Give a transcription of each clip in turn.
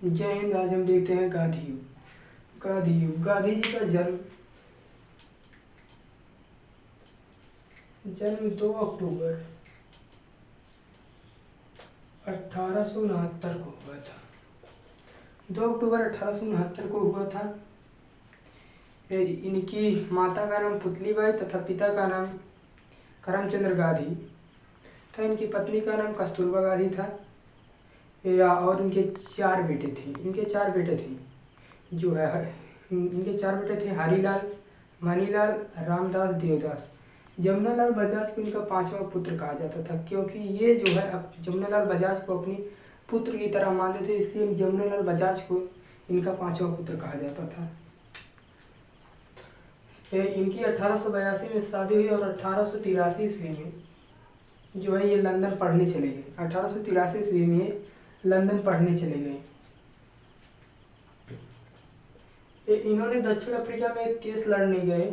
जय हिंद। आज हम देखते हैं गांधी युग। गांधी जी का जन्म 2 अक्टूबर 1869 को हुआ था। 2 अक्टूबर 1869 को हुआ था। इनकी माता का नाम पुतलीबाई तथा पिता का नाम करमचंद गांधी था। इनकी पत्नी का नाम कस्तूरबा गांधी था। और इनके 4 बेटे थे। इनके 4 बेटे थे हरिलाल, मणिलाल, रामदास, देवदास। जमुनालाल बजाज को इनका 5वां पुत्र कहा जाता था, क्योंकि ये जो है अब जमुनालाल बजाज को अपनी पुत्र की तरह मानते थे, इसलिए जमुनालाल बजाज को इनका 5वां पुत्र कहा जाता था। इनकी 1882 में शादी हुई और 1883 ईस्वी में जो है ये लंदन पढ़ने चले गए। 1883 ईस्वी में लंदन पढ़ने चले गए। इन्होंने दक्षिण अफ्रीका में एक केस लड़ने गए।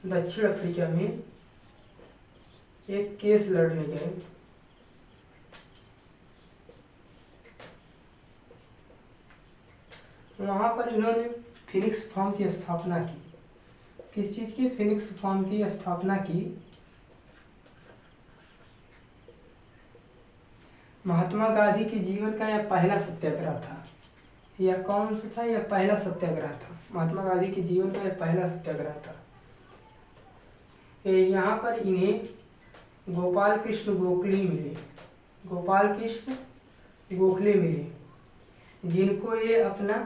दक्षिण अफ्रीका में एक केस लड़ने गए। वहां पर इन्होंने फिनिक्स फॉर्म की स्थापना की। किस चीज की? फिनिक्स फॉर्म की स्थापना की। महात्मा गांधी के जीवन का यह पहला सत्याग्रह था। यह कौन सा था? यह पहला सत्याग्रह था। महात्मा गांधी के जीवन का यह पहला सत्याग्रह था। यहाँ पर इन्हें गोपाल कृष्ण गोखले मिले। गोपाल कृष्ण गोखले मिले, जिनको ये अपना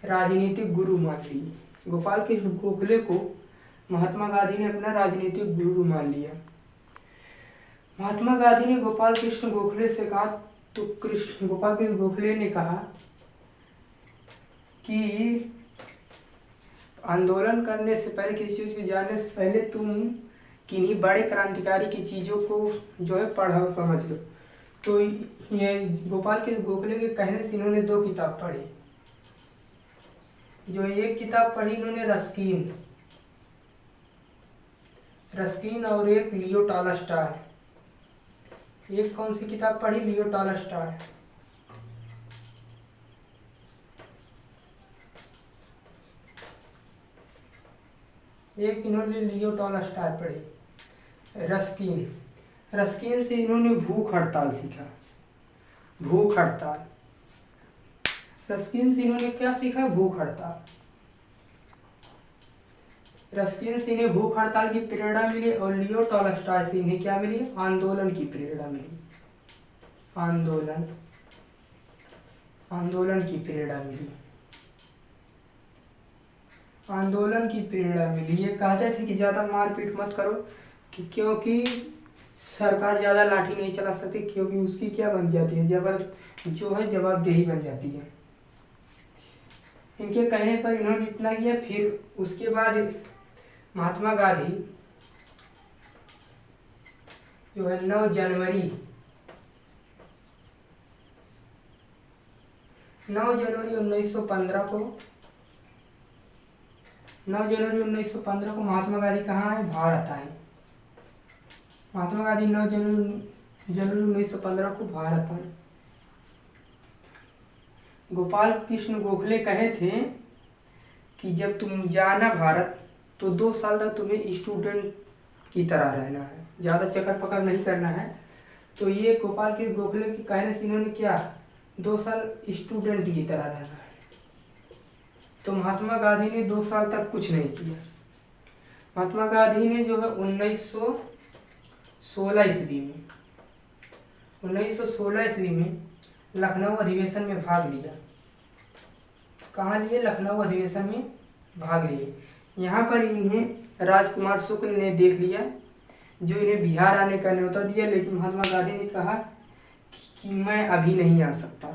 राजनीतिक गुरु मान लिए। गोपाल कृष्ण गोखले को महात्मा गांधी ने अपना राजनीतिक गुरु मान लिया। महात्मा गांधी ने गोपाल कृष्ण गोखले से कहा, तो गोपाल कृष्ण गोखले ने कहा कि आंदोलन करने से पहले, किसी चीज़ को जानने से पहले तुम किन्हीं बड़े क्रांतिकारी की चीज़ों को जो है पढ़ो, समझ लो। तो ये गोपाल कृष्ण गोखले के कहने से इन्होंने 2 किताब पढ़ी। जो एक किताब पढ़ी इन्होंने रस्किन और एक लियो टॉलस्टॉय। एक कौन सी किताब पढ़ी? लियो टॉलस्टॉय। एक इन्होंने लियो टॉलस्टॉय पढ़ी। रस्किन से इन्होंने भूख हड़ताल सीखा। भूख हड़ताल। रस्किन से इन्होंने क्या सीखा? भूख हड़ताल। रस्किन से इन्हें भूख हड़ताल की प्रेरणा मिली और लियो टॉलस्टॉय से इन्हें क्या मिली? आंदोलन की प्रेरणा मिली। आंदोलन की प्रेरणा मिली। आंदोलन की प्रेरणा मिली। ये कहते थे कि ज़्यादा मारपीट मत करो, क्योंकि सरकार ज़्यादा लाठी नहीं चला सकती, क्योंकि उसकी क्या बन जाती है? जवाबदेही बन जाती है। इनके कहने पर इन्होंने इतना किया। फिर उसके बाद महात्मा गांधी जो है 9 जनवरी 1915 को 9 जनवरी 1915 को महात्मा गांधी कहाँ है? भारत आए। महात्मा गांधी 9 जनवरी 1915 को भारत आए। गोपाल कृष्ण गोखले कहे थे कि जब तुम जाना भारत तो 2 साल तक तुम्हें स्टूडेंट की तरह रहना है, ज़्यादा चक्कर पकड़ नहीं करना है। तो ये गोपाल कृष्ण गोखले के कहने से इन्होंने क्या? 2 साल स्टूडेंट की तरह रहना है। तो महात्मा गांधी ने 2 साल तक कुछ नहीं किया। महात्मा गांधी ने जो है 1916 ईस्वी में लखनऊ अधिवेशन में भाग लिया। कहाँ लिए? लखनऊ अधिवेशन में भाग लिए। यहाँ पर इन्हें राजकुमार शुक्ल ने देख लिया, जो इन्हें बिहार आने का न्योता दिया, लेकिन महात्मा गांधी ने कहा कि मैं अभी नहीं आ सकता।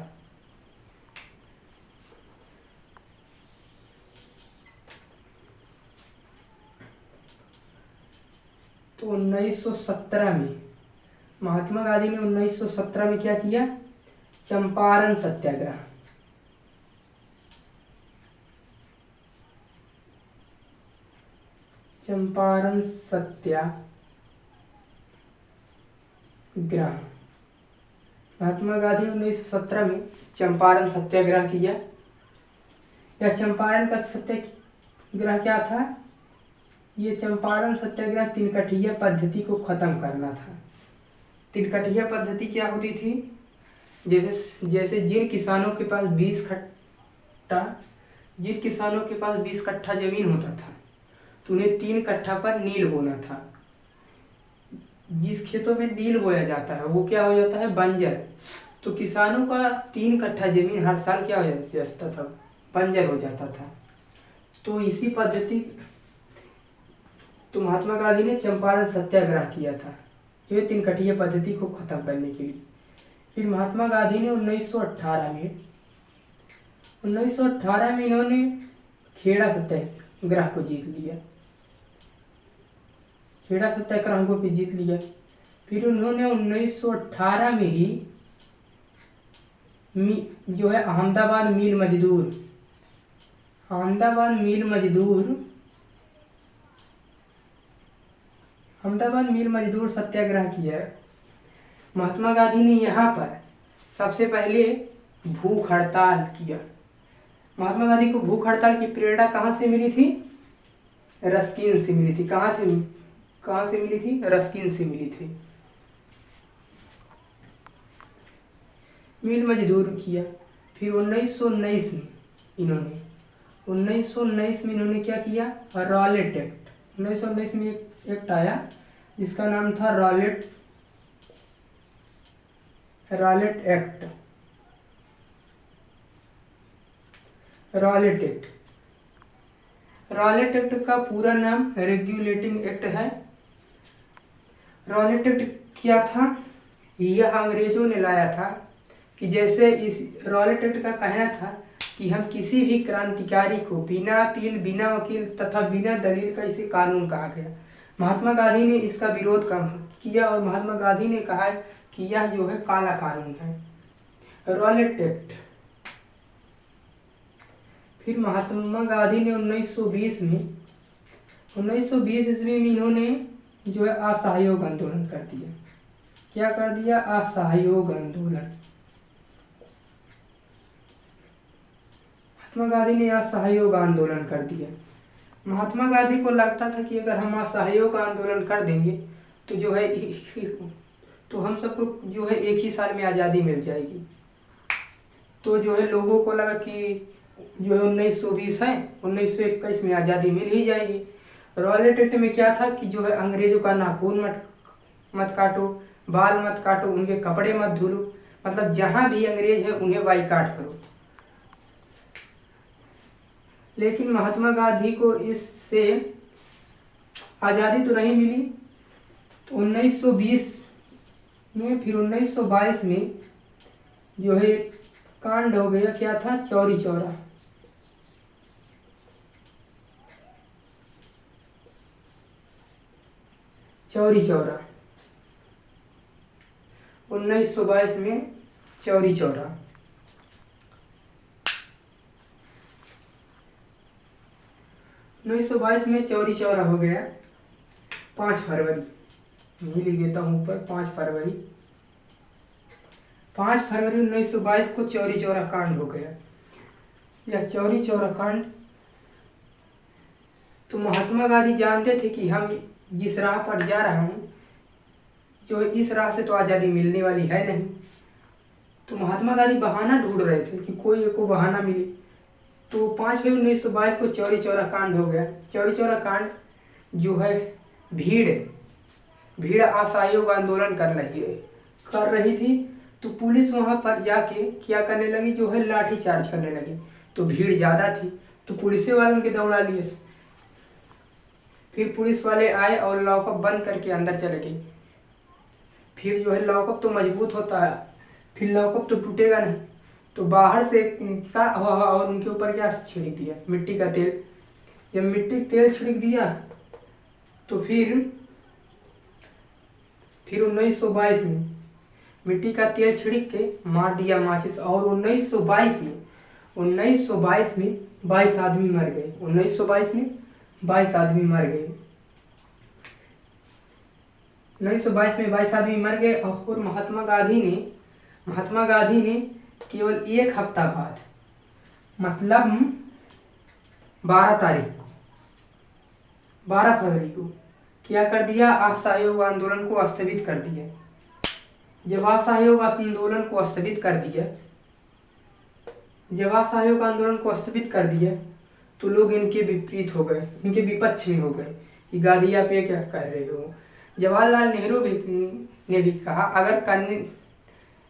तो 1917 में महात्मा गांधी ने 1917 में क्या किया? चंपारण सत्याग्रह। चंपारण सत्याग्रह। महात्मा गांधी 1917 में चंपारण सत्याग्रह किया। यह चंपारण का सत्याग्रह क्या था? ये चंपारण सत्याग्रह तिनकठिया पद्धति को खत्म करना था। तिनकठिया पद्धति क्या होती थी? जैसे जिन किसानों के पास 20 कट्ठा जमीन होता था तो उन्हें 3 कट्ठा पर नील बोना था। जिस खेतों में नील बोया जाता है वो क्या हो जाता है? बंजर। तो किसानों का 3 कट्ठा जमीन हर साल क्या हो जाता था? बंजर हो जाता था। तो इसी पद्धति तो महात्मा गांधी ने चंपारण सत्याग्रह किया था, जो 3 कट्ठिया पद्धति को खत्म करने के लिए। फिर महात्मा गांधी ने 1918 में इन्होंने खेड़ा सत्याग्रह को जीत लिया। खेड़ा सत्याग्रह को भी जीत लिया। फिर उन्होंने 1918 में ही जो है अहमदाबाद मिल मजदूर सत्याग्रह किया। महात्मा गांधी ने यहाँ पर सबसे पहले भूख हड़ताल किया। महात्मा गांधी को भूख हड़ताल की प्रेरणा कहाँ से मिली थी? रस्किन से मिली थी। कहाँ से मिली थी? रस्किन से मिली थी। मिल मजदूर किया। फिर 1919 में इन्होंने क्या किया? Rowlatt act. 1919 में एक एक्ट आया जिसका नाम था रॉलेट एक्ट। रॉलेट एक्ट का पूरा नाम रेगुलेटिंग एक्ट है। रॉलेट एक्ट क्या था? यह अंग्रेजों ने लाया था कि जैसे इस रॉलेट एक्ट का कहना था कि हम किसी भी क्रांतिकारी को बिना अपील, बिना वकील तथा बिना दलील का इसे कानून कहा गया। महात्मा गांधी ने इसका विरोध किया और महात्मा गांधी ने कहा कि यह जो है काला कानून है, रॉलेट एक्ट। फिर महात्मा गांधी ने 1920 ईस्वी में इन्होंने जो है असहयोग आंदोलन कर दिया। क्या कर दिया? असहयोग आंदोलन। महात्मा गांधी ने असहयोग आंदोलन कर दिया। महात्मा गांधी को लगता था कि अगर हम असहयोग आंदोलन कर देंगे तो जो है तो हम सबको जो है एक ही साल में आज़ादी मिल जाएगी। तो जो है लोगों को लगा कि जो है 1920 है, 1921 में आज़ादी मिल ही जाएगी। रॉलेट एक्ट में क्या था कि जो है अंग्रेजों का नाखून मत काटो, बाल मत काटो, उनके कपड़े मत धुलो, मतलब जहाँ भी अंग्रेज है उन्हें बाइकाट करो। लेकिन महात्मा गांधी को इससे आज़ादी तो नहीं मिली। तो 1920 में, फिर 1922 में जो है कांड हो गया। क्या था? चौरी चौरा। चौरी चौरा 1922 में चौरी चौरा। 1922 में चौरी चौरा हो गया। 5 फरवरी नहीं लिख देता हूँ ऊपर, 5 फरवरी 1922 को चौरी चौरा कांड हो गया। यह चौरी चौरा कांड, तो महात्मा गांधी जानते थे कि हम जिस राह पर जा रहा हूँ, जो इस राह से तो आज़ादी मिलने वाली है नहीं। तो महात्मा गांधी बहाना ढूंढ रहे थे कि कोई एक को बहाना मिले। तो 5 फरवरी 1922 को चौरी चौरा कांड हो गया। चौरी चौरा कांड जो है भीड़ असहयोग आंदोलन कर रही थी। तो पुलिस वहाँ पर जाके क्या करने लगी? जो है लाठी चार्ज करने लगी। तो भीड़ ज़्यादा थी तो पुलिस वाले उनके दौड़ा लिए। फिर पुलिस वाले आए और लॉकअप बंद करके अंदर चले गए। फिर जो है लॉकअप तो मजबूत होता है, फिर लॉकअप तो टूटेगा नहीं, तो बाहर से और उनके ऊपर क्या छिड़क दिया? मिट्टी का तेल। जब मिट्टी तेल छिड़क दिया तो फिर 1922 में मिट्टी का तेल छिड़क के मार दिया माचिस। और 1922 में 22 आदमी मर गए। 1922 में 22 आदमी मर गए। 1922 में 22 आदमी मर गए। और महात्मा गांधी ने केवल एक हफ्ता बाद, मतलब 12 तारीख को, 12 फरवरी को क्या कर दिया, असहयोग आंदोलन को स्थगित कर दिया। जब असहयोग आंदोलन को स्थगित कर दिया, जब असहयोग आंदोलन को स्थगित कर दिया तो लोग इनके विपरीत हो गए, इनके विपक्ष में हो गए कि गांधी आप ये क्या कर रहे हो। जवाहरलाल नेहरू ने भी कहा, अगर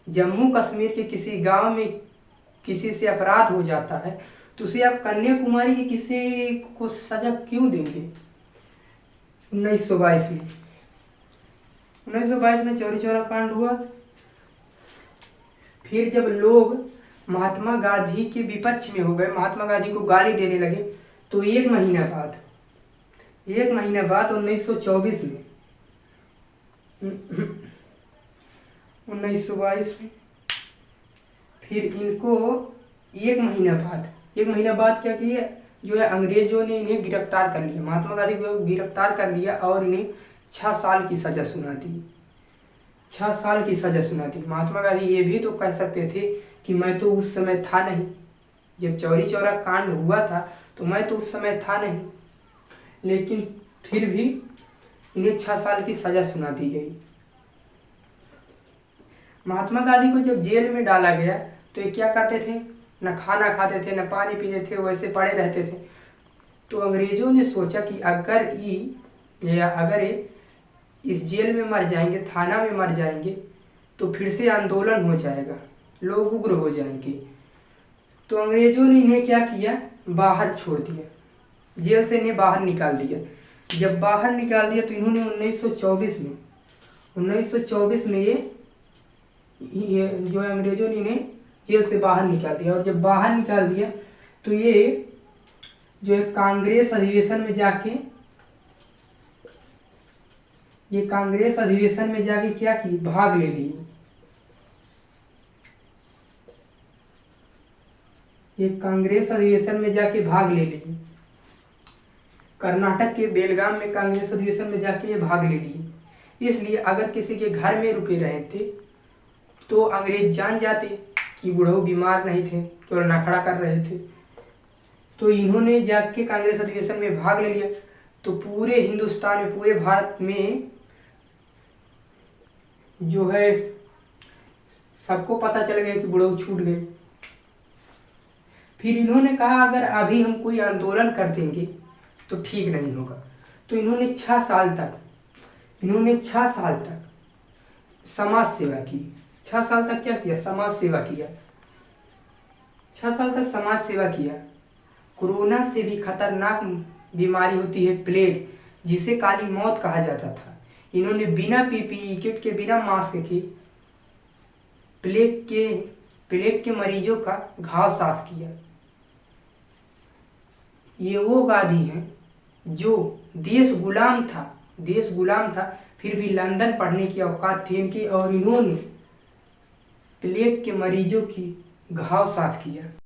जम्मू कश्मीर के किसी गांव में किसी से अपराध हो जाता है तो उसे आप कन्याकुमारी के किसी को सजा क्यों देंगे। 1922 में चौरी चौरा कांड हुआ। फिर जब लोग महात्मा गांधी के विपक्ष में हो गए, महात्मा गांधी को गाली देने लगे, तो एक महीना बाद 1924 में 1922 में फिर इनको एक महीना बाद क्या किया, जो है अंग्रेजों ने इन्हें गिरफ्तार कर लिया, महात्मा गांधी को गिरफ्तार कर लिया और इन्हें 6 साल की सज़ा सुना दी। 6 साल की सज़ा सुना दी। महात्मा गांधी ये भी तो कह सकते थे कि मैं तो उस समय था नहीं, जब चौरी चौरा कांड हुआ था तो मैं तो उस समय था नहीं, लेकिन फिर भी इन्हें 6 साल की सज़ा सुना दी गई। महात्मा गांधी को जब जेल में डाला गया तो ये क्या करते थे, न खाना खाते थे, न पानी पीते थे, वैसे पड़े रहते थे। तो अंग्रेज़ों ने सोचा कि अगर ये इस जेल में मर जाएंगे, थाना में मर जाएंगे, तो फिर से आंदोलन हो जाएगा, लोग उग्र हो जाएंगे। तो अंग्रेज़ों ने इन्हें क्या किया, बाहर छोड़ दिया, जेल से इन्हें बाहर निकाल दिया। जब बाहर निकाल दिया तो इन्होंने 1924 में ये जो अंग्रेज़ों ने इन्हें जेल से बाहर निकाल दिया। और जब बाहर निकाल दिया तो ये जो है कांग्रेस अधिवेशन में जाके क्या की, भाग ले ली। ये कांग्रेस अधिवेशन में जाके भाग ले ली। कर्नाटक के बेलगाम में कांग्रेस अधिवेशन में जाके ये भाग ले ली। इसलिए अगर किसी के घर में रुके रहे थे तो अंग्रेज जान जाते कि बुढ़ऊ बीमार नहीं थे, केवल नखड़ा कर रहे थे। तो इन्होंने जाके कांग्रेस अधिवेशन में भाग ले लिया। तो पूरे हिंदुस्तान में, पूरे भारत में जो है सबको पता चल गया कि बुढ़ऊ छूट गए। फिर इन्होंने कहा अगर अभी हम कोई आंदोलन कर देंगे तो ठीक नहीं होगा। तो इन्होंने 6 साल तक समाज सेवा की। 6 साल तक क्या किया, समाज सेवा किया। 6 साल तक समाज सेवा किया। कोरोना से भी खतरनाक बीमारी होती है प्लेग, जिसे काली मौत कहा जाता था। इन्होंने बिना पीपीई किट के, बिना मास्क के प्लेग के मरीजों का घाव साफ किया। ये वो गांधी हैं जो देश गुलाम था, फिर भी लंदन पढ़ने की औकात थी इनकी, और इन्होंने प्लेग के मरीजों की घाव साफ किया।